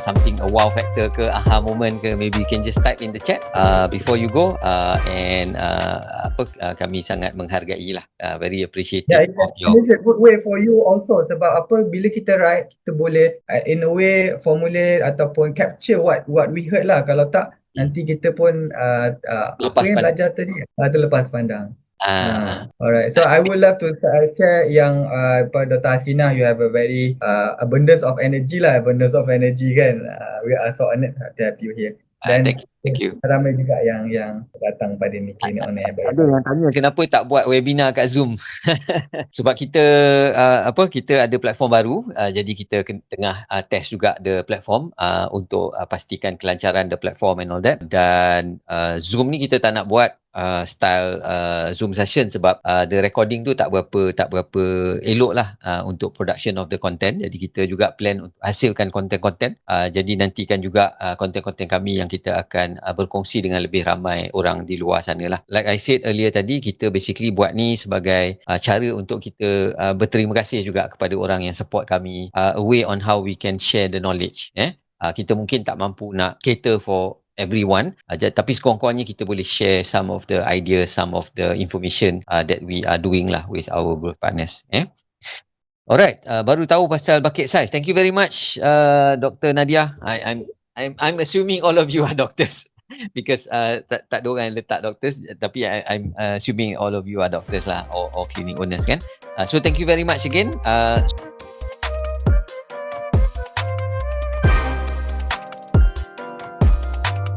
something a wow factor ke, aha moment ke, maybe you can just type in the chat before you go, and kami sangat menghargai lah, very appreciative of your. It's a good way for you also, sebab apa, bila kita write, kita boleh in a way formulate ataupun capture what we heard lah. Kalau tak, nanti kita pun apa yang belajar tadi terlepas pandang. Alright, so I would love to share yang Dr. Hasina, you have a very abundance of energy kan. We are so honored to have you here. Dan thank you. Ramai juga yang datang pada ni on air. Ada yang tanya kenapa tak buat webinar kat Zoom. Sebab kita kita ada platform baru, jadi kita tengah test juga the platform untuk pastikan kelancaran the platform and all that. Dan Zoom ni kita tak nak buat style Zoom session sebab the recording tu tak berapa elok lah untuk production of the content. Jadi kita juga plan untuk hasilkan konten-konten, jadi nantikan juga konten-konten kami yang kita akan berkongsi dengan lebih ramai orang di luar sana lah. Like I said earlier tadi, kita basically buat ni sebagai cara untuk kita berterima kasih juga kepada orang yang support kami, a way on how we can share the knowledge. Kita mungkin tak mampu nak cater for everyone, tapi sekurang-kurangnya kita boleh share some of the ideas, some of the information that we are doing lah with our partners. Alright, baru tahu pasal bucket size. Thank you very much, Dr. Nadia. I'm assuming all of you are doctors because tak ada orang yang letak doctors, tapi I'm assuming all of you are doctors lah, or clinic owners kan. So thank you very much again.